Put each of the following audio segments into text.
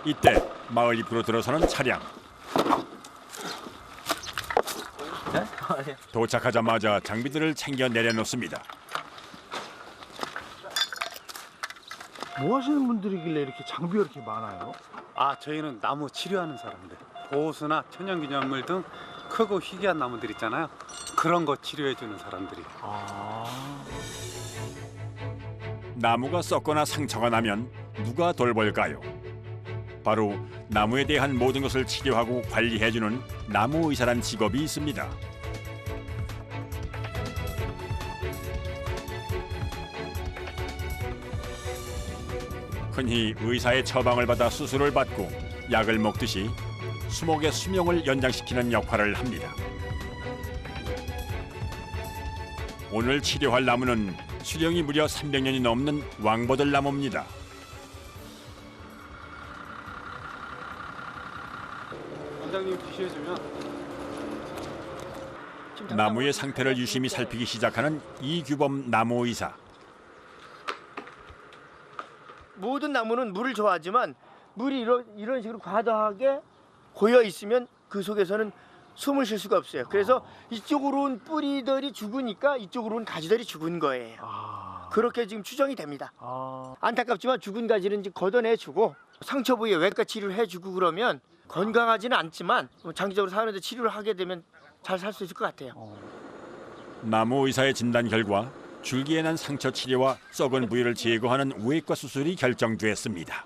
이때 마을 입구로 들어서는 차량. 도착하자마자 장비들을 챙겨 내려놓습니다. 뭐 하시는 분들이길래 이렇게 장비가 이렇게 많아요? 아, 저희는 나무 치료하는 사람들. 보호수나 천연기념물 등 크고 희귀한 나무들 있잖아요. 그런 거 치료해주는 사람들이. 나무가 썩거나 상처가 나면 누가 돌볼까요? 바로 나무에 대한 모든 것을 치료하고 관리해주는 나무의사란 직업이 있습니다. 흔히 의사의 처방을 받아 수술을 받고 약을 먹듯이 수목의 수명을 연장시키는 역할을 합니다. 오늘 치료할 나무는 수령이 무려 300년이 넘는 왕버들 나무입니다. 원장님 지시해주면 나무의 상태를 유심히 살피기 시작하는 이규범 나무의사. 모든 나무는 물을 좋아하지만 물이 이런 식으로 과다하게 고여 있으면 그 속에서는 숨을 쉴 수가 없어요. 그래서 이쪽으로 온 뿌리들이 죽으니까 이쪽으로 온 가지들이 죽은 거예요. 그렇게 지금 추정이 됩니다. 안타깝지만 죽은 가지는 이제 걷어내주고 상처 부위에 외과 치료를 해주고 그러면 건강하지는 않지만 장기적으로 사는데 치료를 하게 되면 잘 살 수 있을 것 같아요. 나무의사의 진단 결과 줄기에 난 상처 치료와 썩은 부위를 제거하는 외과 수술이 결정됐습니다.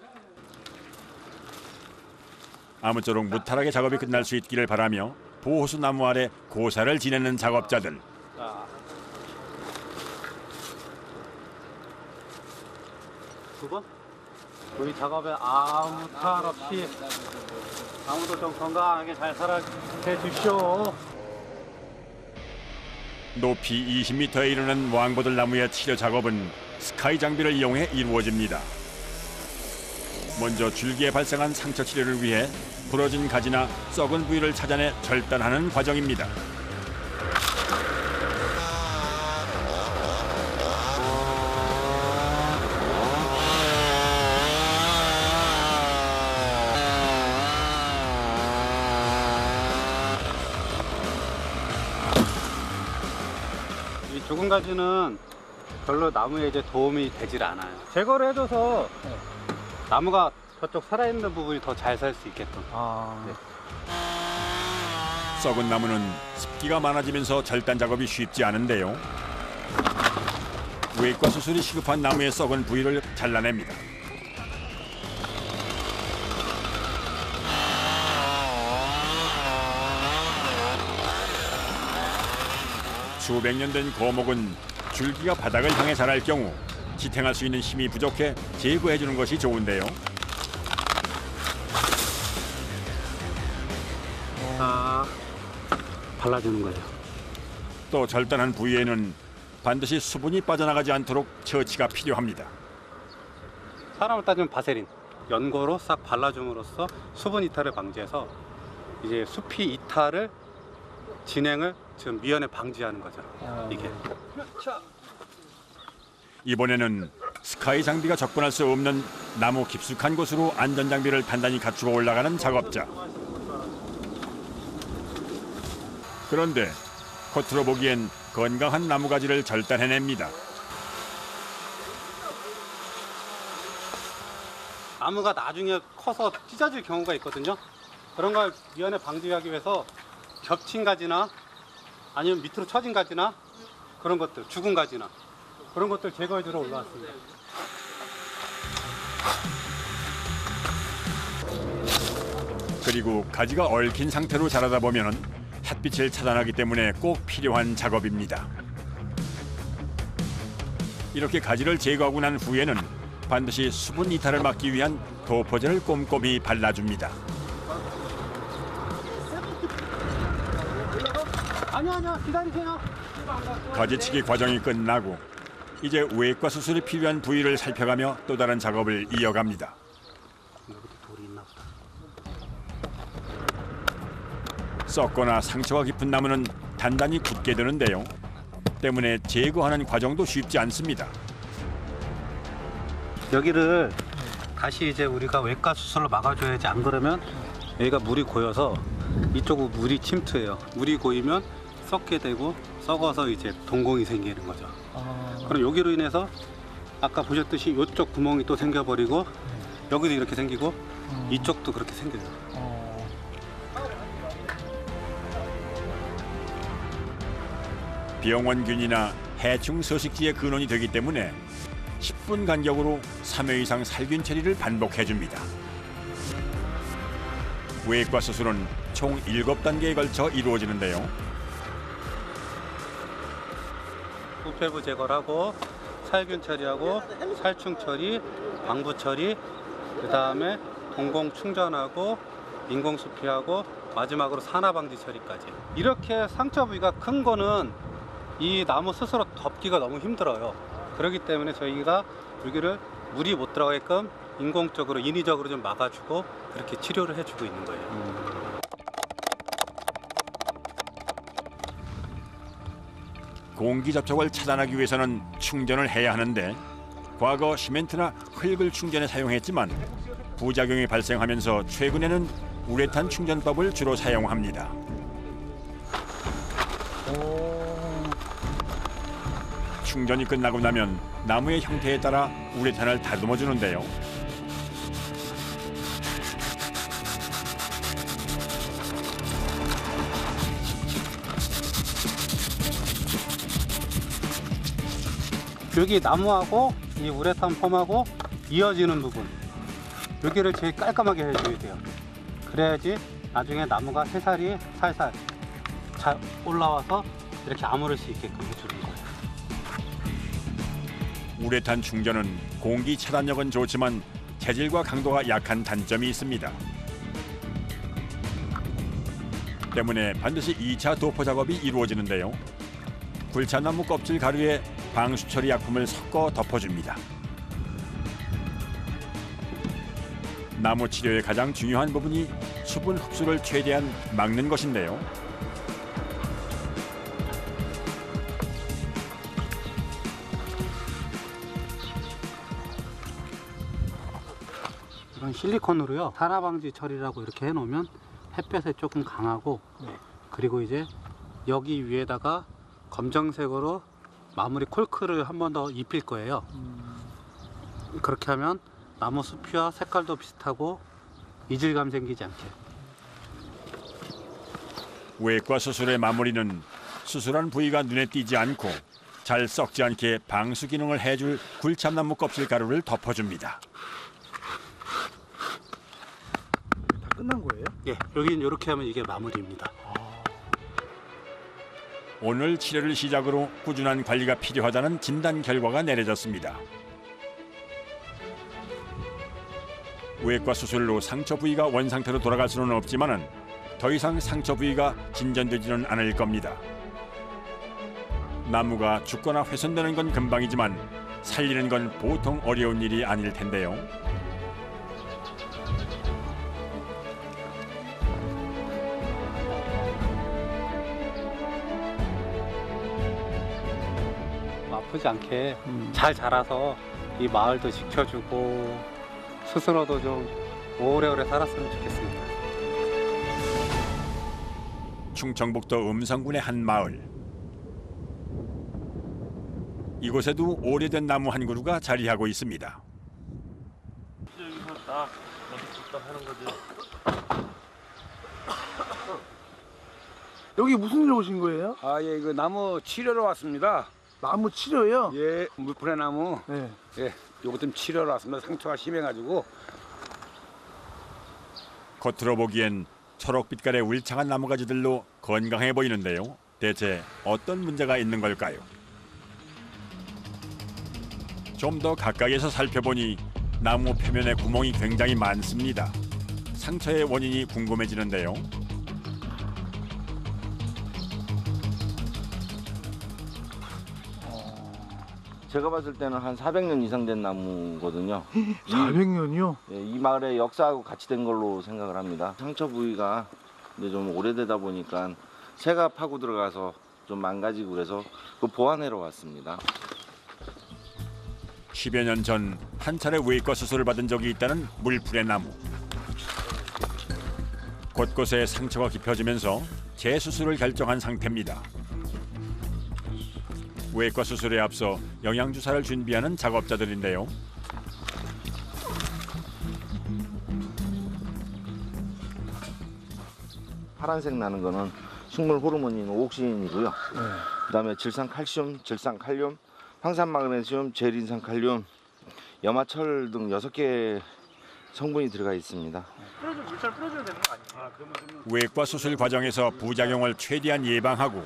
아무쪼록 무탈하게 작업이 끝날 수 있기를 바라며 보호수 나무 아래 고사를 지내는 작업자들. 두 번? 우리 작업에 아무 탈 없이 아무도 좀 건강하게 잘 살아해 주시오. 높이 20m에 이르는 왕버들 나무의 치료 작업은 스카이 장비를 이용해 이루어집니다. 먼저 줄기에 발생한 상처 치료를 위해 부러진 가지나 썩은 부위를 찾아내 절단하는 과정입니다. 이 죽은 가지는 별로 나무에 이제 도움이 되질 않아요. 제거를 해줘서 나무가 저쪽 살아있는 부분이 더 잘 살 수 있게끔. 썩은 나무는 습기가 많아지면서 절단 작업이 쉽지 않은데요. 외과 수술이 시급한 나무의 썩은 부위를 잘라냅니다. 수백 년 된 거목은 줄기가 바닥을 향해 자랄 경우 지탱할 수 있는 힘이 부족해 제거해 주는 것이 좋은데요. 발라주는 거예요. 또 절단한 부위에는 반드시 수분이 빠져나가지 않도록 처치가 필요합니다. 사람을 따지면 바세린, 연고로 싹 발라줌으로써 수분 이탈을 방지해서 이제 수피 이탈을 진행을 지금 미연에 방지하는 거죠. 이게. 이번에는 스카이 장비가 접근할 수 없는 나무 깊숙한 곳으로 안전 장비를 단단히 갖추고 올라가는 작업자. 그런데 겉으로 보기엔 건강한 나무가지를 절단해냅니다. 나무가 나중에 커서 찢어질 경우가 있거든요. 그런 걸 미연에 방지하기 위해서 겹친 가지나 아니면 밑으로 처진 가지나 그런 것들, 죽은 가지나 그런 것들 제거해 주러 올라왔습니다. 그리고 가지가 얽힌 상태로 자라다 보면 햇빛을 차단하기 때문에 꼭 필요한 작업입니다. 이렇게 가지를 제거하고 난 후에는 반드시 수분 이탈을 막기 위한 도포제를 꼼꼼히 발라줍니다. 아니야, 기다리세요. 가지치기 과정이 끝나고 이제 외과 수술이 필요한 부위를 살펴가며 또 다른 작업을 이어갑니다. 여기도 돌이 있나 보다. 썩거나 상처가 깊은 나무는 단단히 굳게 되는데요. 때문에 제거하는 과정도 쉽지 않습니다. 여기를 다시 이제 우리가 외과 수술로 막아줘야지. 안 그러면 여기가 물이 고여서 이쪽으로 물이 침투해요. 물이 고이면 썩게 되고 썩어서 이제 동공이 생기는 거죠. 그럼 여기로 인해서 아까 보셨듯이 이쪽 구멍이 또 생겨버리고 여기도 이렇게 생기고 이쪽도 그렇게 생겨요. 병원균이나 해충 서식지의 근원이 되기 때문에 10분 간격으로 3회 이상 살균 처리를 반복해줍니다. 외과 수술은 총 7단계에 걸쳐 이루어지는데요. 부패부 제거를 하고 살균 처리하고 살충 처리, 방부 처리, 그 다음에 동공 충전하고 인공 수피하고 마지막으로 산화 방지 처리까지. 이렇게 상처 부위가 큰 거는 이 나무 스스로 덮기가 너무 힘들어요. 그렇기 때문에 저희가 여기를 물이 못 들어가게끔 인공적으로 인위적으로 좀 막아주고 그렇게 치료를 해주고 있는 거예요. 공기 접촉을 차단하기 위해서는 충전을 해야 하는데 과거 시멘트나 흙을 충전에 사용했지만 부작용이 발생하면서 최근에는 우레탄 충전법을 주로 사용합니다. 충전이 끝나고 나면 나무의 형태에 따라 우레탄을 다듬어 주는데요. 여기 나무하고 이 우레탄 폼하고 이어지는 부분, 여기를 제일 깔끔하게 해줘야 돼요. 그래야지 나중에 나무가 새살이 살살 잘 올라와서 이렇게 아무를 수 있게끔 해주는 거예요. 우레탄 충전은 공기 차단력은 좋지만 재질과 강도가 약한 단점이 있습니다. 때문에 반드시 2차 도포 작업이 이루어지는데요. 굴차나무 껍질 가루에 방수 처리 약품을 섞어 덮어줍니다. 나무 치료의 가장 중요한 부분이 수분 흡수를 최대한 막는 것인데요. 이런 실리콘으로요, 산화 방지 처리라고 이렇게 해놓으면 햇볕에 조금 강하고, 그리고 이제 여기 위에다가 검정색으로 마무리 콜크를 한 번 더 입힐 거예요. 그렇게 하면 나무 숲이와 색깔도 비슷하고 이질감 생기지 않게. 외과 수술의 마무리는 수술한 부위가 눈에 띄지 않고 잘 썩지 않게 방수 기능을 해줄 굴참나무 껍질 가루를 덮어줍니다. 다 끝난 거예요? 예, 여기는 이렇게 하면 이게 마무리입니다. 오늘 치료를 시작으로 꾸준한 관리가 필요하다는 진단 결과가 내려졌습니다. 외과 수술로 상처 부위가 원상태로 돌아갈 수는 없지만은 더 이상 상처 부위가 진전되지는 않을 겁니다. 나무가 죽거나 훼손되는 건 금방이지만 살리는 건 보통 어려운 일이 아닐 텐데요. 아프지 않게 잘 자라서 이 마을도 지켜주고 스스로도 좀 오래오래 살았으면 좋겠습니다. 충청북도 음성군의 한 마을. 이곳에도 오래된 나무 한 그루가 자리하고 있습니다. 여기서 딱 하는 거지. 여기 무슨 일 오신 거예요? 아, 예, 이거 나무 치료로 왔습니다. 나무 치료요? 예, 물풀의 나무. 네. 예, 요것 좀 치료로 왔습니다. 상처가 심해가지고. 겉으로 보기엔 초록빛깔의 울창한 나무가지들로 건강해 보이는데요. 대체 어떤 문제가 있는 걸까요? 좀 더 가까이에서 살펴보니 나무 표면에 구멍이 굉장히 많습니다. 상처의 원인이 궁금해지는데요. 제가 봤을 때는 한 400년 이상 된 나무거든요. 400년이요? 예, 이 마을의 역사하고 같이 된 걸로 생각을 합니다. 상처 부위가 이제 좀 오래되다 보니까 새가 파고 들어가서 좀 망가지고 그래서 그 보완하러 왔습니다. 10여 년 전 한 차례 외과 수술을 받은 적이 있다는 물풀의 나무. 곳곳에 상처가 깊어지면서 재수술을 결정한 상태입니다. 외과 수술에 앞서 영양주사를 준비하는 작업자들인데요. 파란색 나는 거는 식물 호르몬인 옥신이고요. 그다음에 질산칼슘, 질산칼륨, 황산마그네슘, 제린산칼륨, 염화철 등 6개 성분이 들어가 있습니다. 외과 수술 과정에서 부작용을 최대한 예방하고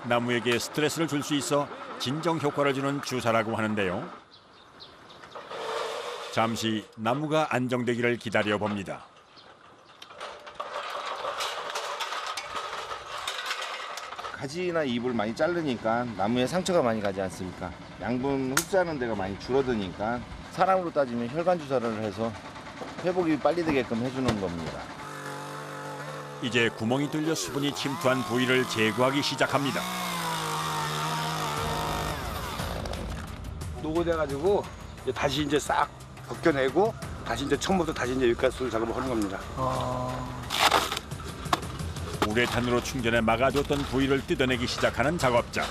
나무에게 스트레스를 줄 수 있어 진정 효과를 주는 주사라고 하는데요. 잠시 나무가 안정되기를 기다려 봅니다. 가지나 잎을 많이 자르니까 나무에 상처가 많이 가지 않습니까? 양분 흡수하는 데가 많이 줄어드니까 사람으로 따지면 혈관 주사를 해서 회복이 빨리 되게끔 해주는 겁니다. 이제 구멍이 뚫려 수분이 침투한 부위를 제거하기 시작합니다. 노고돼가지고 이제 다시 이제 싹 벗겨내고 다시 이제 처음부터 다시 이제 육가수술 작업을 하는 겁니다. 우레탄으로 충전해 막아줬던 부위를 뜯어내기 시작하는 작업자.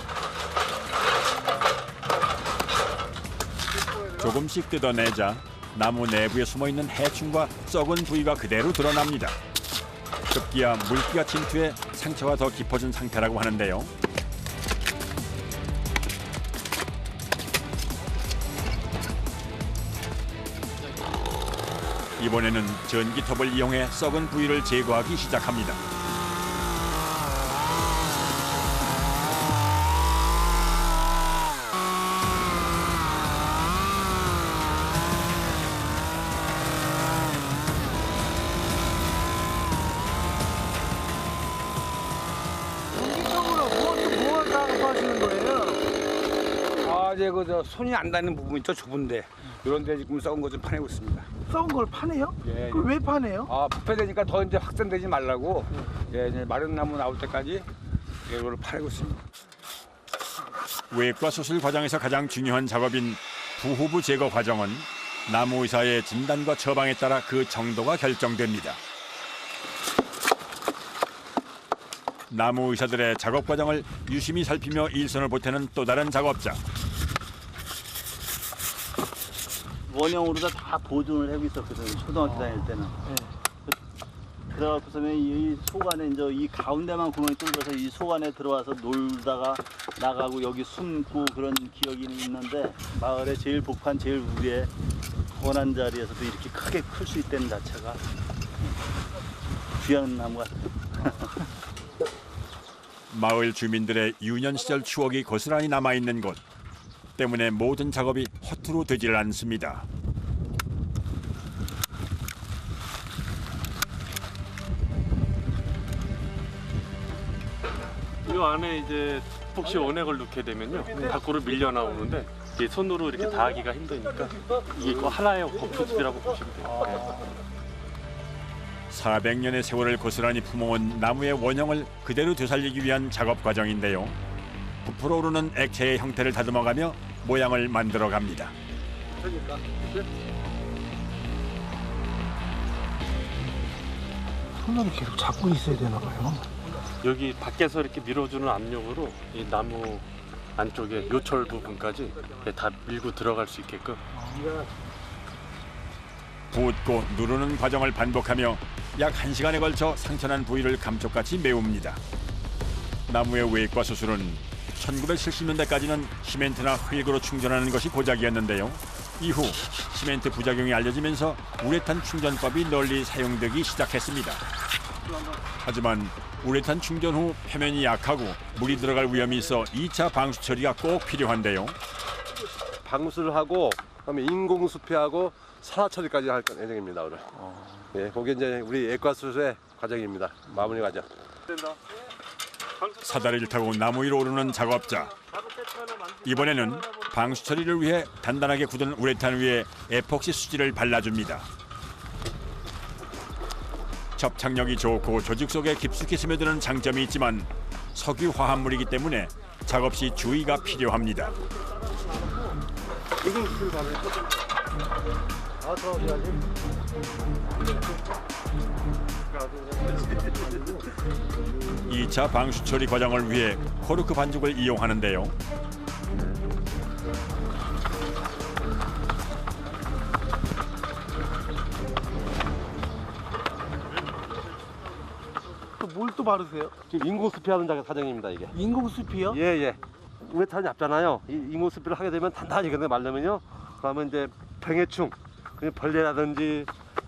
조금씩 뜯어내자 나무 내부에 숨어있는 해충과 썩은 부위가 그대로 드러납니다. 급기야 물기가 침투해 상처가 더 깊어진 상태라고 하는데요. 이번에는 전기톱을 이용해 썩은 부위를 제거하기 시작합니다. 이제 그 손이 안 닿는 부분 있죠, 좁은데 이런 데 지금 썩은 거 좀 파내고 있습니다. 썩은 걸 파내요? 예, 그걸 왜 파내요? 부패되니까 더 이제 확산되지 말라고 이제 마른 나무 나올 때까지 이걸 파내고 있습니다. 외과 수술 과정에서 가장 중요한 작업인 부후부 제거 과정은 나무 의사의 진단과 처방에 따라 그 정도가 결정됩니다. 나무 의사들의 작업 과정을 유심히 살피며 일손을 보태는 또 다른 작업자. 원형으로 다 보존을 하고 있었거든요. 초등학교 다닐 때는. 그래갖고서는 이 속 안에 이제 이 가운데만 구멍이 뚫려서 이 속 안에 들어와서 놀다가 나가고 여기 숨고 그런 기억이 있는데 마을에 제일 복판 제일 위에 원한 자리에서도 이렇게 크게 클 수 있다는 자체가 귀한 나무가. 마을 주민들의 유년 시절 추억이 고스란히 남아있는 곳 때문에 모든 작업이 허투루 되질 않습니다. 이 안에 이제 혹시 원액을 넣게 되면요 밖으로 밀려 나오는데 이 손으로 이렇게 다 하기가 힘드니까 이게 하나의 거푸집이라고 보시면 돼요. 400년의 세월을 고스란히 품어온 나무의 원형을 그대로 되살리기 위한 작업 과정인데요. 부풀어 오르는 액체의 형태를 다듬어가며 모양을 만들어갑니다. 손으로 계속 잡고 있어야 되나 봐요. 여기 밖에서 이렇게 밀어주는 압력으로 이 나무 안쪽에 요철 부분까지 다 밀고 들어갈 수 있게끔. 붓고 누르는 과정을 반복하며 약 1시간에 걸쳐 상처난 부위를 감쪽같이 메웁니다. 나무의 외과 수술은 1970년대까지는 시멘트나 흙으로 충전하는 것이 고작이었는데요. 이후 시멘트 부작용이 알려지면서 우레탄 충전법이 널리 사용되기 시작했습니다. 하지만 우레탄 충전 후 표면이 약하고 물이 들어갈 위험이 있어 2차 방수 처리가 꼭 필요한데요. 방수를 하고 그다음에 인공 수폐하고 산화 처리까지 할 예정입니다. 오늘. 네, 그게 이제 우리 애과 수술의 과정입니다. 마무리 과정. 사다리를 타고 나무 위로 오르는 작업자. 이번에는 방수 처리를 위해 단단하게 굳은 우레탄 위에 에폭시 수지를 발라줍니다. 접착력이 좋고 조직 속에 깊숙이 스며드는 장점이 있지만 석유 화합물이기 때문에 작업 시 주의가 필요합니다. 인공수술 받아요. 아, 들어오셔야지. 이차 방수 처리 과정을 위해 코르크 반죽을 이용하는데요. 뭘 또 바르세요? 지금 인공수피하는 과정입니다 이게. 인공숲이요? 예예. 우레탄이 얇잖아요. 이 인공수피를 하게 되면 단단히 근데 말르면요. 그러면 이제 병해충, 그냥 벌레라든지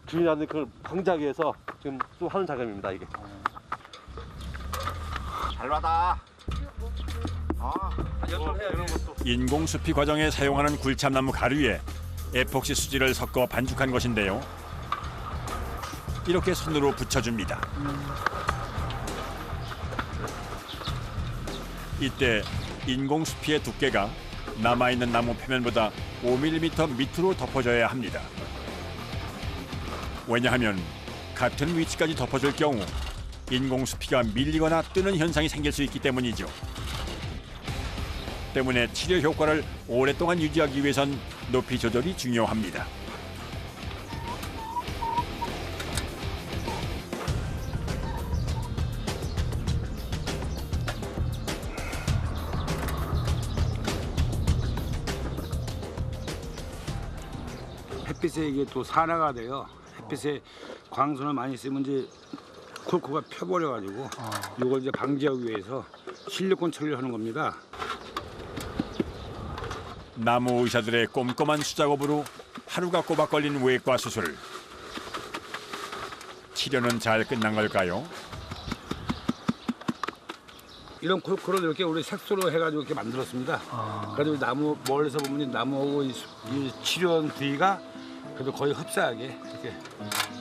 균이라든지 그걸 방지하기 위해서 지금 또 하는 작업입니다 이게. 잘 받아. 인공수피 과정에 사용하는 굴참나무 가루에 에폭시 수지를 섞어 반죽한 것인데요. 이렇게 손으로 붙여줍니다. 이때 인공수피의 두께가 남아있는 나무 표면보다 5mm 밑으로 덮어져야 합니다. 왜냐하면 같은 위치까지 덮어줄 경우 인공수피가 밀리거나 뜨는 현상이 생길 수 있기 때문이죠. 때문에 치료 효과를 오랫동안 유지하기 위해선 높이 조절이 중요합니다. 햇빛에 이게 또 산화가 돼요. 햇빛에 광선을 많이 쓰면 이제 콜코가 펴버려가지고 이걸 이제 방지하기 위해서 실리콘 처리를 하는 겁니다. 나무 의사들의 꼼꼼한 수작업으로 하루가 꼬박 걸린 외과 수술. 치료는 잘 끝난 걸까요? 이런 콜코를 이렇게 우리 색소로 해가지고 이렇게 만들었습니다. 그래도 나무 멀리서 보면 나무하고 이 치료한 부위가 그래도 거의 흡사하게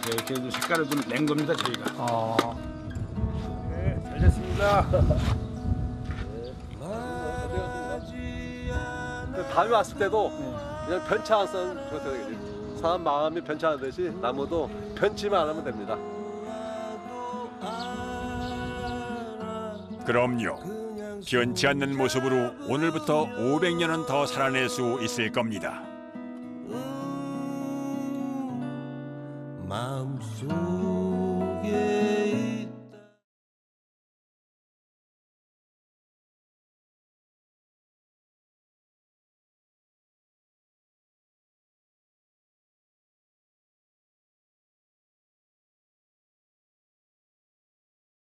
이렇게 좀 색깔을 좀 낸 겁니다 저희가. 네, 잘 됐습니다. 밤이 왔을 때도 그냥 변치 않았으면 좋겠어요. 사람 마음이 변치 않듯이 나무도 변치만 안 하면 됩니다. 그럼요. 변치 않는 모습으로 오늘부터 500년은 더 살아낼 수 있을 겁니다. 마음속